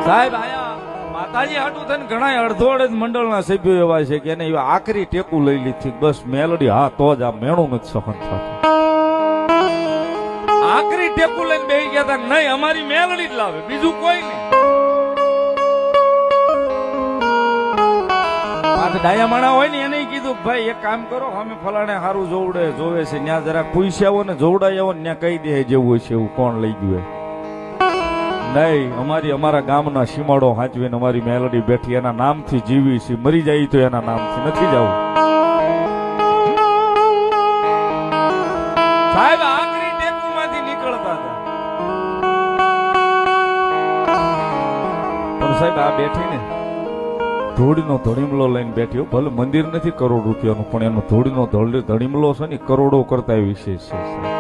સાહેબ આયા માતાજી હાટું થઈને ઘણા અડધો અડધ મંડળના સભ્યો એવા છે કે એને આખરી ટેકું લઈ લીધી બસ મેલડી હા તો જ આ મેણું નથી સહન થતું. આખરી ટેકું લઈને બેસી ગયા હતા નહીં અમારી મેલડી જ લાવે બીજું કોઈ નહીં. ડાયા માણા હોય ને એને કીધું ભાઈ એક કામ કરો અમે ફલાણે સારું જોવે છે ત્યાં જરા પૂછ્યા ને જોવડાય આવો ને ત્યાં કહી દે જેવું હોય છે એવું કોણ લઈ ગયું નહીં. અમારા ગામના સીમાડો હાંચવીને અમારી મેલડી બેઠી એના નામથી જીવી છે મરી જાય તો એના નામથી નથી જવું. સાહેબ આખરી ટેકુમાંથી નીકળતા હતા પણ સાહેબ આ બેઠી ને ધૂળનો ધડીમલો લઈને બેઠ્યો ભલે મંદિર નથી કરોડ રૂપિયાનું પણ એનો ધૂળનો ધડીમલો છે ને કરોડો કરતા વિશેષ છે.